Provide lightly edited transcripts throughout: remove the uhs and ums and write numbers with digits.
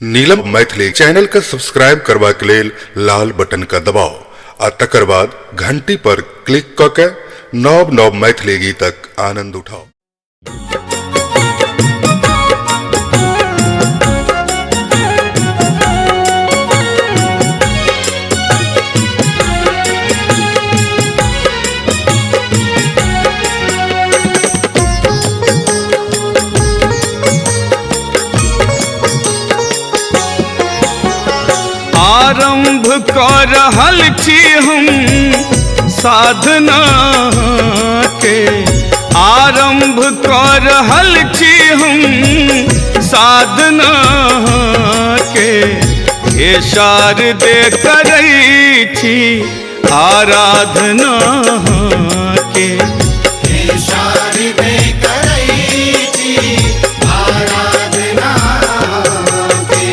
नीलम Maithili channel का subscribe करबा के लेल लाल बटन का दबाओ आ तकर बाद घंटी पर क्लिक क के नव नव मैथिली गीतक आनंद उठाओ। आरंभ कर रहल छी हम साधना के, आरंभ कर रहल छी हम साधना के, हे शारदे करै छी आराधना के, हे शारदे करै छी आराधना के।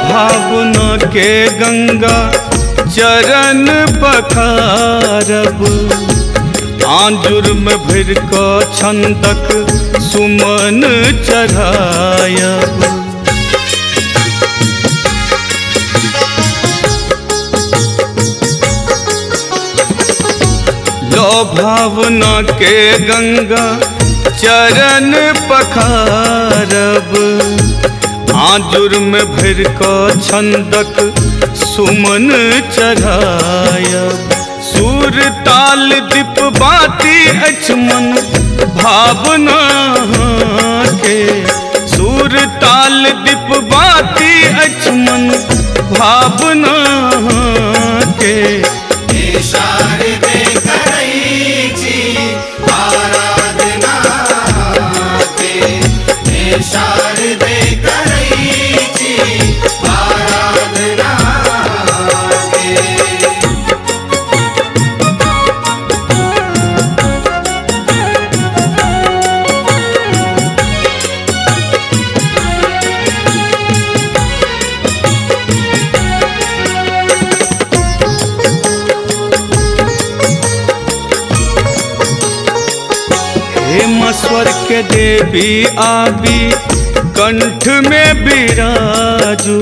भावना के गंगा चरण पखारब, आंजुर में भर क छंदक सुमन चढ़ायब। लो भावना के गंगा चरण पखारब, आंजुर में भर क छंदक सुमन चढ़ायब। सुर ताल दीप बाती अछि मन भावना के, सुर ताल दीप बाती अछि मन भावना के, हे शारदे करै छी आराधना के, हे शारदे करै छी आराधना के। स्वर के देवी आबी कंठ में बिराजू,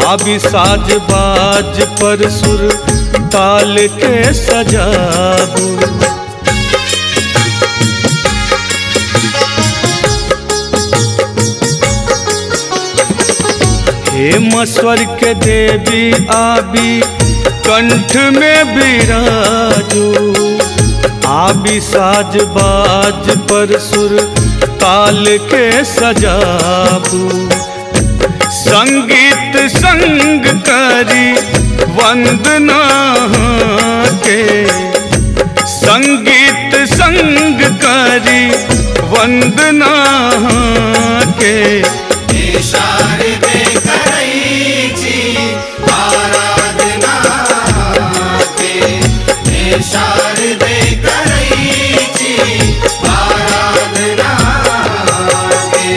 आबी साज बाज पर सुर ताल के सजाबू। हे स्वर के देवी आबी कंठ में बिराजू, आबी साज बाज पर सुर ताल के सजाबू। संगीत संग करी वंदना के, संगीत संग करी वंदना के, हे शारदे करै छी आराधना के, हे शारदे करै छी आराधना के।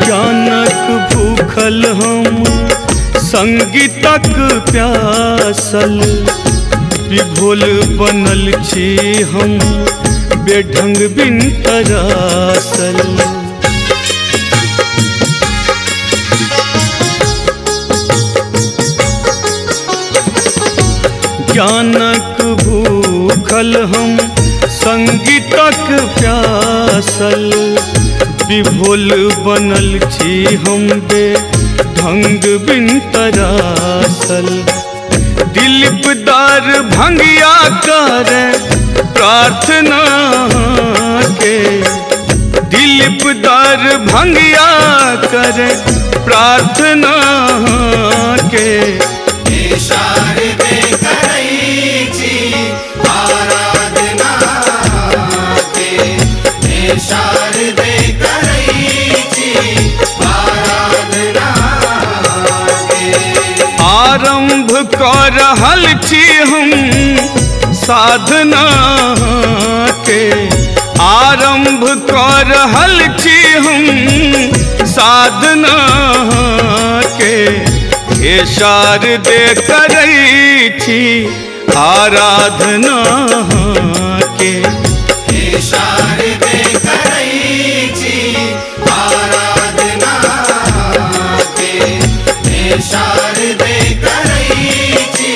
ज्ञानक भूखल हम संगीतक प्यासल, विभोल बनल छी हम बेढंग बिन तरासल। ज्ञानक भूखल हम संगीतक प्यासल, विभोल बनल छी हम बेढंग बिन तरासल। दिलीप दार भंगिया करे प्रार्थना के, दिलीप दार भंगिया करे प्रार्थना के, हे शारदे आरंभ कर रहल छी हम साधना के, आरंभ कर रहल छी हम साधना के, हे शारदे करै छी आराधना के। हे शारदे करै छी आराधना के, हे शारदे करै छी